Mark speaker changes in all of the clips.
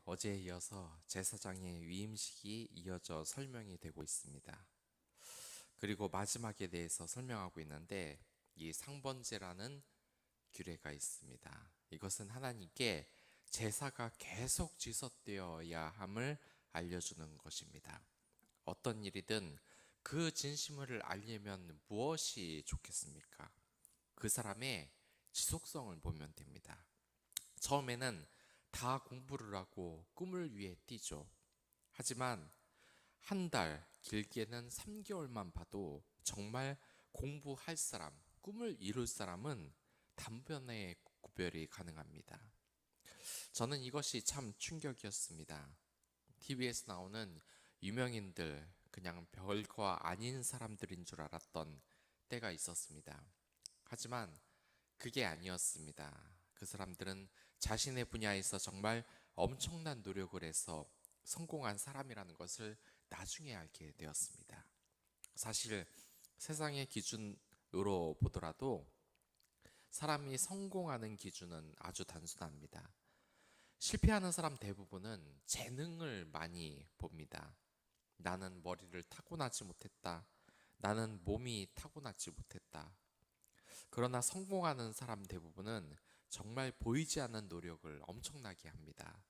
Speaker 1: 어제에 이어서 제사장의 위임식이 이어져 설명이 되고 있습니다. 그리고 마지막에 대해서 설명하고 있는데 이 상번제라는 규례가 있습니다. 이것은 하나님께 제사가 계속 지속되어야 함을 알려주는 것입니다. 어떤 일이든 그 진심을 알려면 무엇이 좋겠습니까? 그 사람의 지속성을 보면 됩니다. 처음에는 다 공부를 하고 꿈을 위해 뛰죠. 하지만 한 달, 길게는 3개월만 봐도 정말 공부할 사람, 꿈을 이룰 사람은 단번에 구별이 가능합니다. 저는 이것이 참 충격이었습니다. TV에서 나오는 유명인들, 그냥 별거 아닌 사람들인 줄 알았던 때가 있었습니다. 하지만 그게 아니었습니다. 그 사람들은 자신의 분야에서 정말 엄청난 노력을 해서 성공한 사람이라는 것을 나중에 알게 되었습니다. 사실 세상의 기준으로 보더라도 사람이 성공하는 기준은 아주 단순합니다. 실패하는 사람 대부분은 재능을 많이 봅니다. 나는 머리를 타고나지 못했다. 나는 몸이 타고나지 못했다. 그러나 성공하는 사람 대부분은 정말 보이지 않는 노력을 엄청나게 합니다.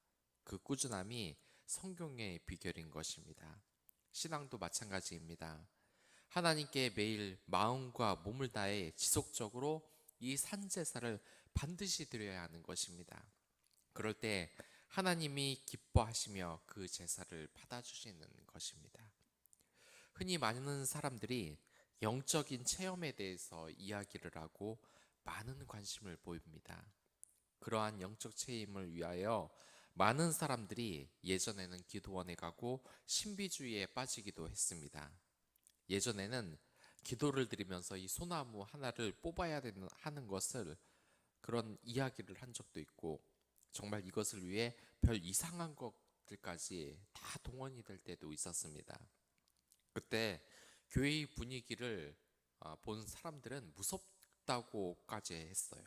Speaker 1: 그 꾸준함이 성공의 비결인 것입니다. 신앙도 마찬가지입니다. 하나님께 매일 마음과 몸을 다해 지속적으로 이 산제사를 반드시 드려야 하는 것입니다. 그럴 때 하나님이 기뻐하시며 그 제사를 받아주시는 것입니다. 흔히 많은 사람들이 영적인 체험에 대해서 이야기를 하고 많은 관심을 보입니다. 그러한 영적 체험을 위하여 많은 사람들이 예전에는 기도원에 가고 신비주의에 빠지기도 했습니다. 예전에는 기도를 드리면서 이 소나무 하나를 뽑아야 하는 것을 그런 이야기를 한 적도 있고 정말 이것을 위해 별 이상한 것들까지 다 동원이 될 때도 있었습니다. 그때 교회의 분위기를 본 사람들은 무섭다고까지 했어요.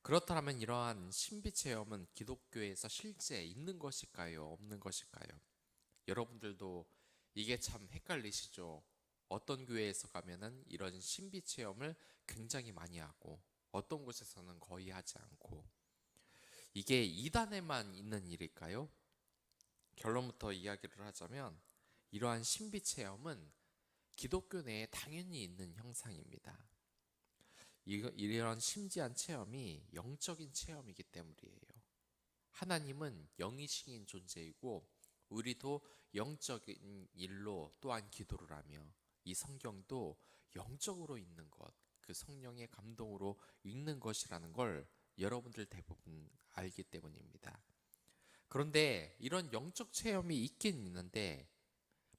Speaker 1: 그렇다면 이러한 신비 체험은 기독교에서 실제 있는 것일까요? 없는 것일까요? 여러분들도 이게 참 헷갈리시죠? 어떤 교회에서 가면은 이런 신비 체험을 굉장히 많이 하고 어떤 곳에서는 거의 하지 않고 이게 이단에만 있는 일일까요? 결론부터 이야기를 하자면 이러한 신비 체험은 기독교 내에 당연히 있는 형상입니다. 이런 심지한 체험이 영적인 체험이기 때문이에요. 하나님은 영이신 존재이고 우리도 영적인 일로 또한 기도를 하며 이 성경도 영적으로 읽는 것, 그 성령의 감동으로 읽는 것이라는 걸 여러분들 대부분 알기 때문입니다. 그런데 이런 영적 체험이 있긴 있는데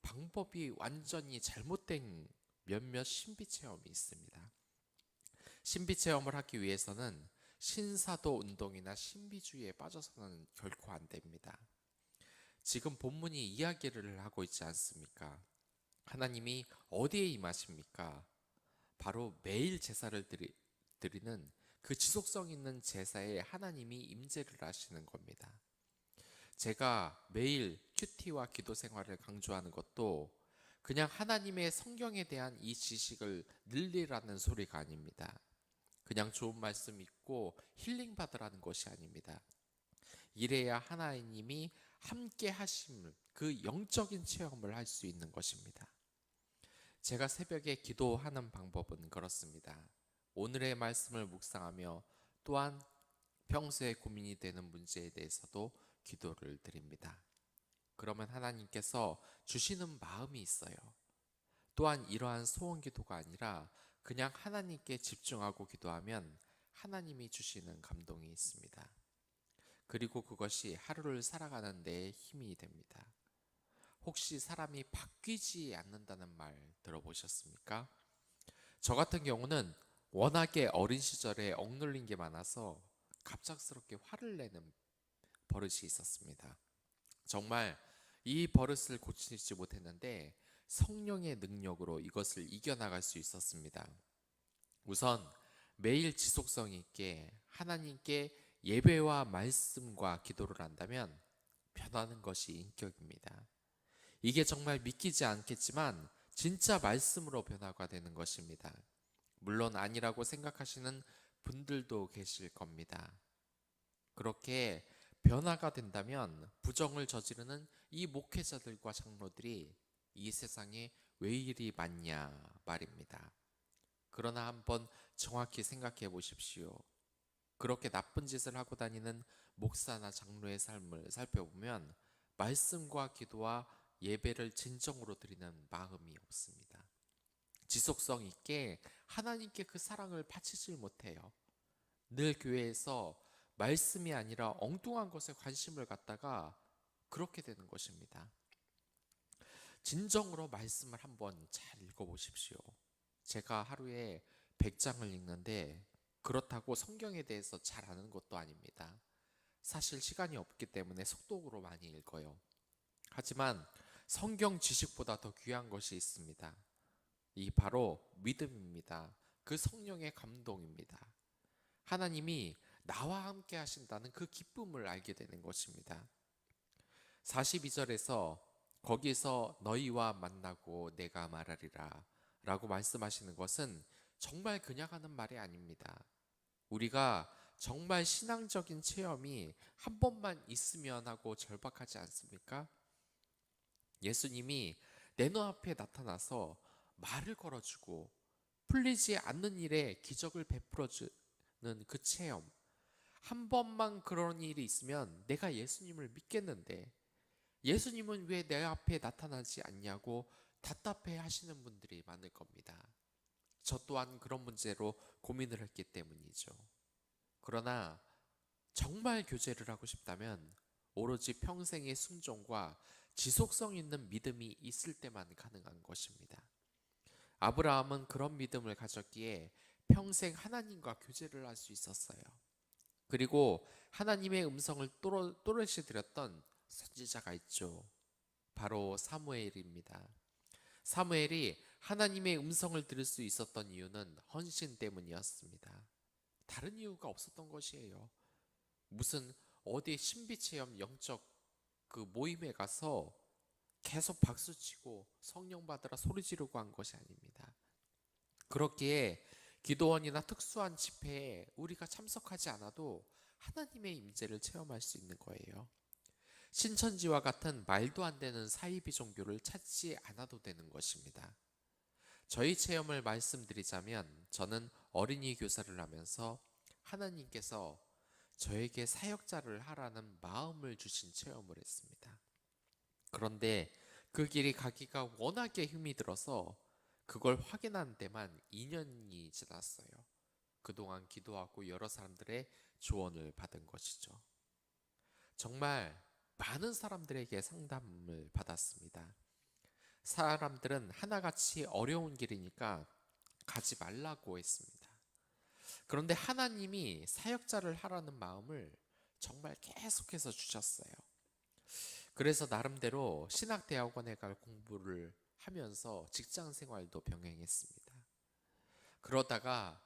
Speaker 1: 방법이 완전히 잘못된 몇몇 신비 체험이 있습니다. 신비 체험을 하기 위해서는 신사도 운동이나 신비주의에 빠져서는 결코 안 됩니다. 지금 본문이 이야기를 하고 있지 않습니까? 하나님이 어디에 임하십니까? 바로 매일 제사를 드리는 그 지속성 있는 제사에 하나님이 임재를 하시는 겁니다. 제가 매일 큐티와 기도 생활을 강조하는 것도 그냥 하나님의 성경에 대한 이 지식을 늘리라는 소리가 아닙니다. 그냥 좋은 말씀 읽고 힐링 받으라는 것이 아닙니다. 이래야 하나님이 함께 하심, 그 영적인 체험을 할 수 있는 것입니다. 제가 새벽에 기도하는 방법은 그렇습니다. 오늘의 말씀을 묵상하며 또한 평소에 고민이 되는 문제에 대해서도 기도를 드립니다. 그러면 하나님께서 주시는 마음이 있어요. 또한 이러한 소원 기도가 아니라 그냥 하나님께 집중하고 기도하면 하나님이 주시는 감동이 있습니다. 그리고 그것이 하루를 살아가는 데 힘이 됩니다. 혹시 사람이 바뀌지 않는다는 말 들어보셨습니까? 저 같은 경우는 워낙에 어린 시절에 억눌린 게 많아서 갑작스럽게 화를 내는 버릇이 있었습니다. 정말 이 버릇을 고치지 못했는데 성령의 능력으로 이것을 이겨나갈 수 있었습니다. 우선 매일 지속성 있게 하나님께 예배와 말씀과 기도를 한다면 변하는 것이 인격입니다. 이게 정말 믿기지 않겠지만 진짜 말씀으로 변화가 되는 것입니다. 물론 아니라고 생각하시는 분들도 계실 겁니다. 그렇게 변화가 된다면 부정을 저지르는 이 목회자들과 장로들이 이 세상에 왜 이리 많냐 말입니다. 그러나 한번 정확히 생각해 보십시오. 그렇게 나쁜 짓을 하고 다니는 목사나 장로의 삶을 살펴보면 말씀과 기도와 예배를 진정으로 드리는 마음이 없습니다. 지속성 있게 하나님께 그 사랑을 바치질 못해요. 늘 교회에서 말씀이 아니라 엉뚱한 것에 관심을 갖다가 그렇게 되는 것입니다. 진정으로 말씀을 한번 잘 읽어보십시오. 제가 하루에 100장을 읽는데 그렇다고 성경에 대해서 잘 아는 것도 아닙니다. 사실 시간이 없기 때문에 속독으로 많이 읽어요. 하지만 성경 지식보다 더 귀한 것이 있습니다. 이 바로 믿음입니다. 그 성령의 감동입니다. 하나님이 나와 함께 하신다는 그 기쁨을 알게 되는 것입니다. 42절에서 거기서 너희와 만나고 내가 말하리라 라고 말씀하시는 것은 정말 그냥 하는 말이 아닙니다. 우리가 정말 신앙적인 체험이 한 번만 있으면 하고 절박하지 않습니까? 예수님이 내 눈앞에 나타나서 말을 걸어주고 풀리지 않는 일에 기적을 베풀어주는 그 체험, 한 번만 그런 일이 있으면 내가 예수님을 믿겠는데 예수님은 왜 내 앞에 나타나지 않냐고 답답해 하시는 분들이 많을 겁니다. 저 또한 그런 문제로 고민을 했기 때문이죠. 그러나 정말 교제를 하고 싶다면 오로지 평생의 순종과 지속성 있는 믿음이 있을 때만 가능한 것입니다. 아브라함은 그런 믿음을 가졌기에 평생 하나님과 교제를 할 수 있었어요. 그리고 하나님의 음성을 또렷이 드렸던 선지자가 있죠. 바로 사무엘입니다. 사무엘이 하나님의 음성을 들을 수 있었던 이유는 헌신 때문이었습니다. 다른 이유가 없었던 것이에요. 무슨 어디 신비체험 영적 그 모임에 가서 계속 박수치고 성령 받으라 소리 지르고 한 것이 아닙니다. 그렇기에 기도원이나 특수한 집회에 우리가 참석하지 않아도 하나님의 임재를 체험할 수 있는 거예요. 신천지와 같은 말도 안 되는 사이비 종교를 찾지 않아도 되는 것입니다. 저희 체험을 말씀드리자면 저는 어린이 교사를 하면서 하나님께서 저에게 사역자를 하라는 마음을 주신 체험을 했습니다. 그런데 그 길이 가기가 워낙에 힘이 들어서 그걸 확인한 데만 2년이 지났어요. 그동안 기도하고 여러 사람들의 조언을 받은 것이죠. 정말 많은 사람들에게 상담을 받았습니다. 사람들은 하나같이 어려운 길이니까 가지 말라고 했습니다. 그런데 하나님이 사역자를 하라는 마음을 정말 계속해서 주셨어요. 그래서 나름대로 신학대학원에 갈 공부를 하면서 직장 생활도 병행했습니다. 그러다가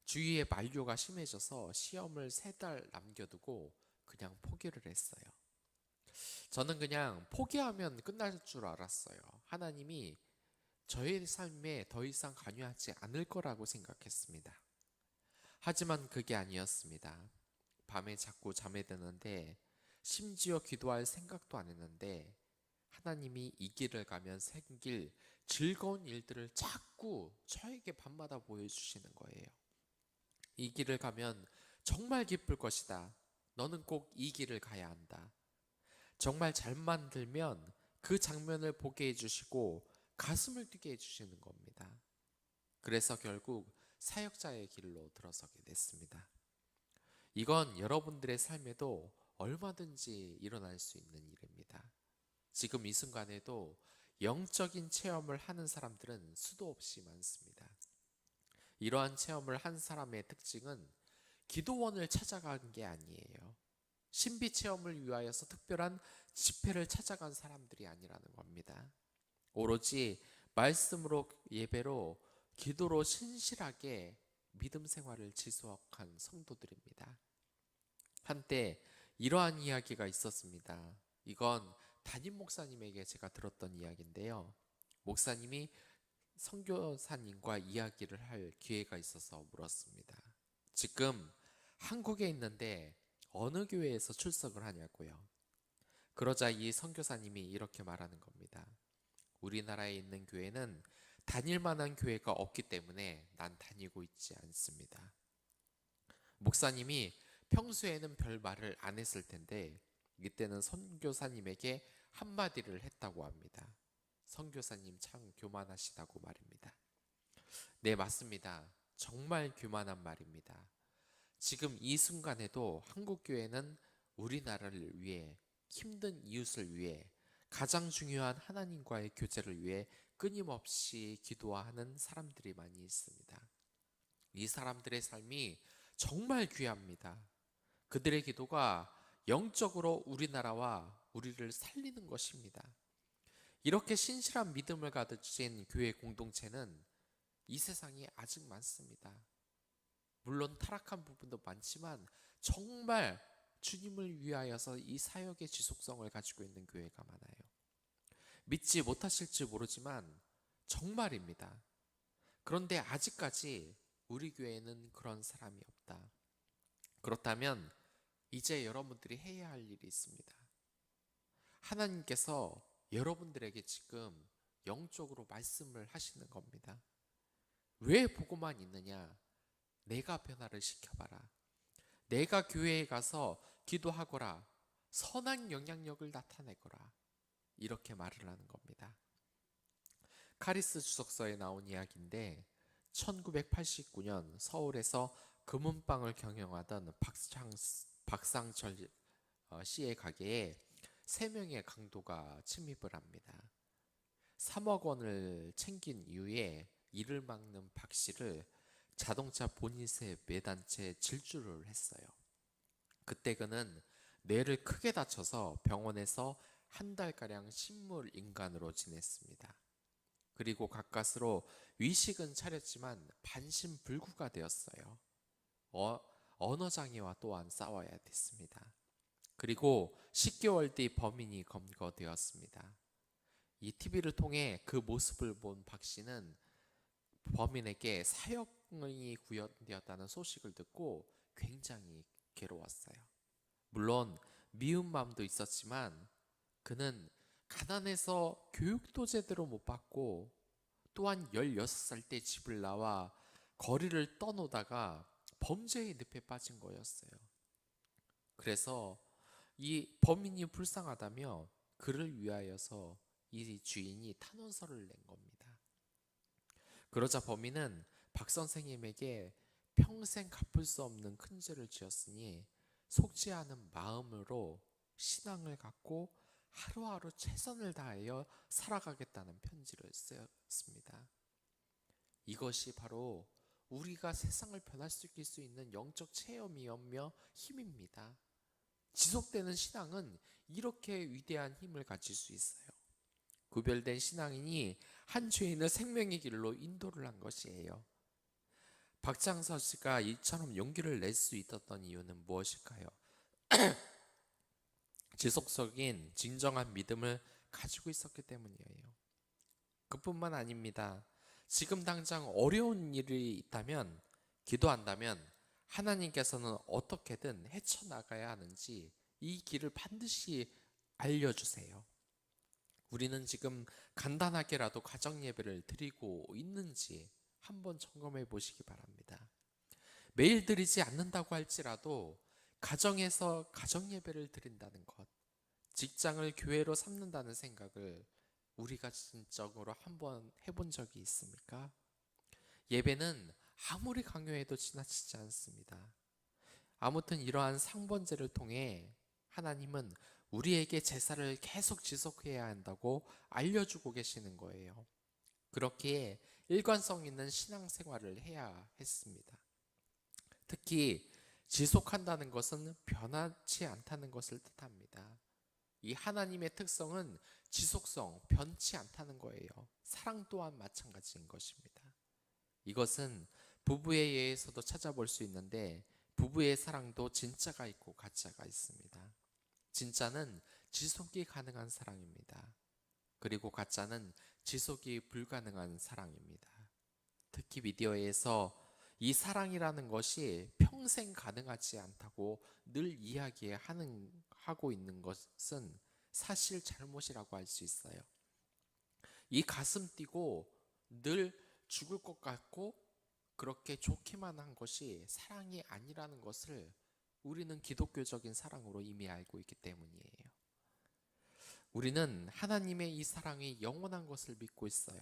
Speaker 1: 주위에 만류가 심해져서 시험을 3달 남겨두고 그냥 포기를 했어요. 저는 그냥 포기하면 끝날 줄 알았어요. 하나님이 저의 삶에 더 이상 관여하지 않을 거라고 생각했습니다. 하지만 그게 아니었습니다. 밤에 자꾸 잠에 드는데 심지어 기도할 생각도 안 했는데 하나님이 이 길을 가면 생길 즐거운 일들을 자꾸 저에게 밤마다 보여주시는 거예요. 이 길을 가면 정말 기쁠 것이다. 너는 꼭 이 길을 가야 한다. 정말 잘 만들면 그 장면을 보게 해주시고 가슴을 뛰게 해주시는 겁니다. 그래서 결국 사역자의 길로 들어서게 됐습니다. 이건 여러분들의 삶에도 얼마든지 일어날 수 있는 일입니다. 지금 이 순간에도 영적인 체험을 하는 사람들은 수도 없이 많습니다. 이러한 체험을 한 사람의 특징은 기도원을 찾아간 게 아니에요. 신비 체험을 위하여서 특별한 집회를 찾아간 사람들이 아니라는 겁니다. 오로지 말씀으로 예배로 기도로 신실하게 믿음 생활을 지속한 성도들입니다. 한때 이러한 이야기가 있었습니다. 이건 담임 목사님에게 제가 들었던 이야기인데요. 목사님이 선교사님과 이야기를 할 기회가 있어서 물었습니다. 지금 한국에 있는데 어느 교회에서 출석을 하냐고요. 그러자 이 선교사님이 이렇게 말하는 겁니다. 우리나라에 있는 교회는 다닐 만한 교회가 없기 때문에 난 다니고 있지 않습니다. 목사님이 평소에는 별 말을 안 했을 텐데 이때는 선교사님에게 한마디를 했다고 합니다. 선교사님 참 교만하시다고 말입니다. 네, 맞습니다. 정말 교만한 말입니다. 지금 이 순간에도 한국 교회는 우리나라를 위해, 힘든 이웃을 위해, 가장 중요한 하나님과의 교제를 위해 끊임없이 기도하는 사람들이 많이 있습니다. 이 사람들의 삶이 정말 귀합니다. 그들의 기도가 영적으로 우리나라와 우리를 살리는 것입니다. 이렇게 신실한 믿음을 가진 교회 공동체는 이 세상에 아직 많습니다. 물론 타락한 부분도 많지만 정말 주님을 위하여서 이 사역의 지속성을 가지고 있는 교회가 많아요. 믿지 못하실지 모르지만 정말입니다. 그런데 아직까지 우리 교회는 그런 사람이 없다. 그렇다면 이제 여러분들이 해야 할 일이 있습니다. 하나님께서 여러분들에게 지금 영적으로 말씀을 하시는 겁니다. 왜 보고만 있느냐? 내가 변화를 시켜봐라. 내가 교회에 가서 기도하거라. 선한 영향력을 나타내거라. 이렇게 말을 하는 겁니다. 카리스 주석서에 나온 이야기인데 1989년 서울에서 금은방을 경영하던 박상철 씨의 가게에 3명의 강도가 침입을 합니다. 3억 원을 챙긴 이후에 이를 막는 박 씨를 자동차 보닛에 매단 채 질주를 했어요. 그때 그는 뇌를 크게 다쳐서 병원에서 한 달가량 식물 인간으로 지냈습니다. 그리고 가까스로 위식은 차렸지만 반신불구가 되었어요. 언어장애와 또한 싸워야 됐습니다. 그리고 10개월 뒤 범인이 검거되었습니다. 이 TV를 통해 그 모습을 본 박 씨는 범인에게 사형이 구현되었다는 소식을 듣고 굉장히 괴로웠어요. 물론 미운 마음도 있었지만 그는 가난해서 교육도 제대로 못 받고 또한 16살 때 집을 나와 거리를 떠노다가 범죄의 늪에 빠진 거였어요. 그래서 이 범인이 불쌍하다며 그를 위하여서 이 주인이 탄원서를 낸 겁니다. 그러자 범인은 박 선생님에게 평생 갚을 수 없는 큰 죄를 지었으니 속지 않은 마음으로 신앙을 갖고 하루하루 최선을 다하여 살아가겠다는 편지를 쓰였습니다. 이것이 바로 우리가 세상을 변화시킬 수 있는 영적 체험이며 힘입니다. 지속되는 신앙은 이렇게 위대한 힘을 가질 수 있어요. 구별된 신앙인이 한 죄인을 생명의 길로 인도를 한 것이에요. 박장서 씨가 이처럼 용기를 낼 수 있었던 이유는 무엇일까요? 지속적인 진정한 믿음을 가지고 있었기 때문이에요. 그뿐만 아닙니다. 지금 당장 어려운 일이 있다면, 기도한다면 하나님께서는 어떻게든 헤쳐나가야 하는지 이 길을 반드시 알려주세요. 우리는 지금 간단하게라도 가정 예배를 드리고 있는지 한번 점검해 보시기 바랍니다. 매일 드리지 않는다고 할지라도 가정에서 가정 예배를 드린다는 것, 직장을 교회로 삼는다는 생각을 우리가 진정으로 한번 해본 적이 있습니까? 예배는 아무리 강요해도 지나치지 않습니다. 아무튼 이러한 상번제를 통해 하나님은 우리에게 제사를 계속 지속해야 한다고 알려주고 계시는 거예요. 그렇게 일관성 있는 신앙생활을 해야 했습니다. 특히 지속한다는 것은 변하지 않다는 것을 뜻합니다. 이 하나님의 특성은 지속성, 변치 않다는 거예요. 사랑 또한 마찬가지인 것입니다. 이것은 부부에 의해서도 찾아볼 수 있는데 부부의 사랑도 진짜가 있고 가짜가 있습니다. 진짜는 지속이 가능한 사랑입니다. 그리고 가짜는 지속이 불가능한 사랑입니다. 특히 미디어에서 이 사랑이라는 것이 평생 가능하지 않다고 늘 하고 있는 것은 사실 잘못이라고 할 수 있어요. 이 가슴 뛰고 늘 죽을 것 같고 그렇게 좋기만 한 것이 사랑이 아니라는 것을 우리는 기독교적인 사랑으로 이미 알고 있기 때문이에요. 우리는 하나님의 이 사랑이 영원한 것을 믿고 있어요.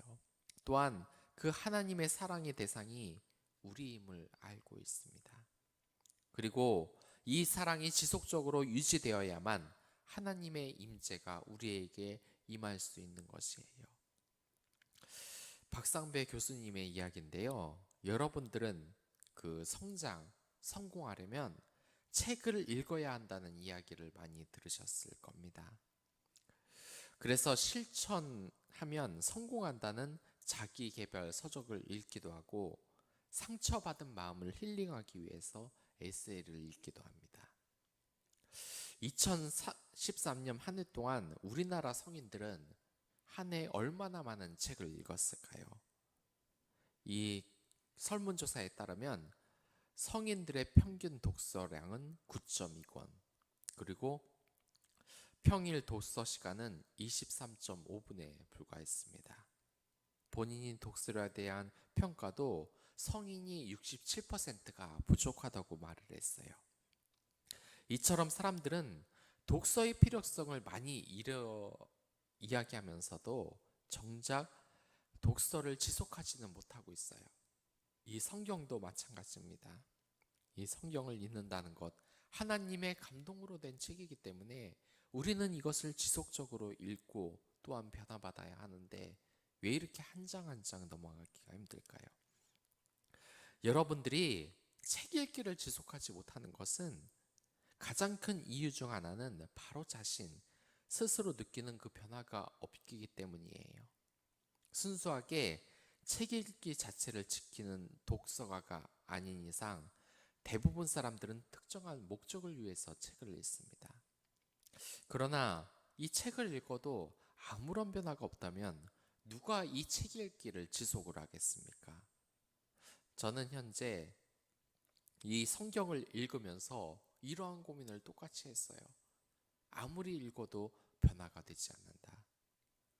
Speaker 1: 또한 그 하나님의 사랑의 대상이 우리임을 알고 있습니다. 그리고 이 사랑이 지속적으로 유지되어야만 하나님의 임재가 우리에게 임할 수 있는 것이에요. 박상배 교수님의 이야기인데요. 여러분들은 그 성공하려면 책을 읽어야 한다는 이야기를 많이 들으셨을 겁니다. 그래서 실천하면 성공한다는 자기 개발 서적을 읽기도 하고 상처받은 마음을 힐링하기 위해서 에세이를 읽기도 합니다. 2013년 한 해 동안 우리나라 성인들은 한 해 얼마나 많은 책을 읽었을까요? 이 설문조사에 따르면 성인들의 평균 독서량은 9.2권, 그리고 평일 독서 시간은 23.5분에 불과했습니다. 본인이 독서에 대한 평가도 성인이 67%가 부족하다고 말을 했어요. 이처럼 사람들은 독서의 필요성을 많이 이야기하면서도 정작 독서를 지속하지는 못하고 있어요. 이 성경도 마찬가지입니다. 이 성경을 읽는다는 것, 하나님의 감동으로 된 책이기 때문에 우리는 이것을 지속적으로 읽고 또한 변화받아야 하는데 왜 이렇게 한 장 한 장 넘어가기가 힘들까요? 여러분들이 책 읽기를 지속하지 못하는 것은 가장 큰 이유 중 하나는 바로 스스로 느끼는 그 변화가 없기 때문이에요. 순수하게 책 읽기 자체를 지키는 독서가가 아닌 이상 대부분 사람들은 특정한 목적을 위해서 책을 읽습니다. 그러나 이 책을 읽어도 아무런 변화가 없다면 누가 이 책 읽기를 지속을 하겠습니까? 저는 현재 이 성경을 읽으면서 이러한 고민을 똑같이 했어요. 아무리 읽어도 변화가 되지 않는다.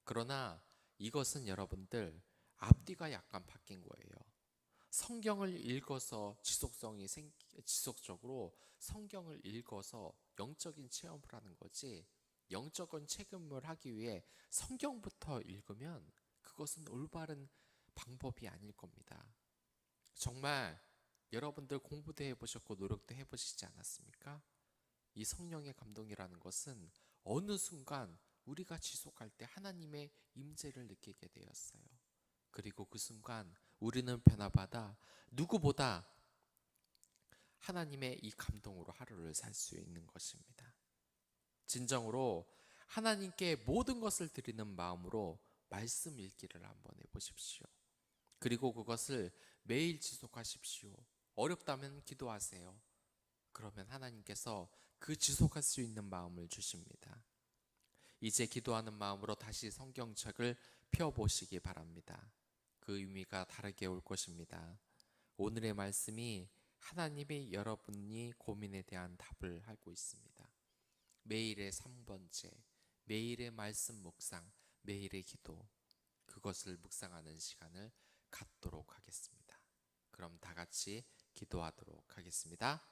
Speaker 1: 그러나 이것은 여러분들 앞뒤가 약간 바뀐 거예요. 성경을 읽어서 지속적으로 성경을 읽어서 영적인 체험을 하는 거지, 영적인 체험을 하기 위해 성경부터 읽으면 그것은 올바른 방법이 아닐 겁니다. 정말 여러분들 공부도 해보셨고 노력도 해보시지 않았습니까? 이 성령의 감동이라는 것은 어느 순간 우리가 지속할 때 하나님의 임재를 느끼게 되었어요. 그리고 그 순간 우리는 변화받아 누구보다 하나님의 이 감동으로 하루를 살 수 있는 것입니다. 진정으로 하나님께 모든 것을 드리는 마음으로 말씀 읽기를 한번 해보십시오. 그리고 그것을 매일 지속하십시오. 어렵다면 기도하세요. 그러면 하나님께서 그 지속할 수 있는 마음을 주십니다. 이제 기도하는 마음으로 다시 성경책을 펴보시기 바랍니다. 그 의미가 다르게 올 것입니다. 오늘의 말씀이 하나님이 여러분이 고민에 대한 답을 알고 있습니다. 매일의 3번째, 매일의 말씀 묵상, 매일의 기도, 그것을 묵상하는 시간을 갖도록 하겠습니다. 그럼 다 같이 기도하도록 하겠습니다.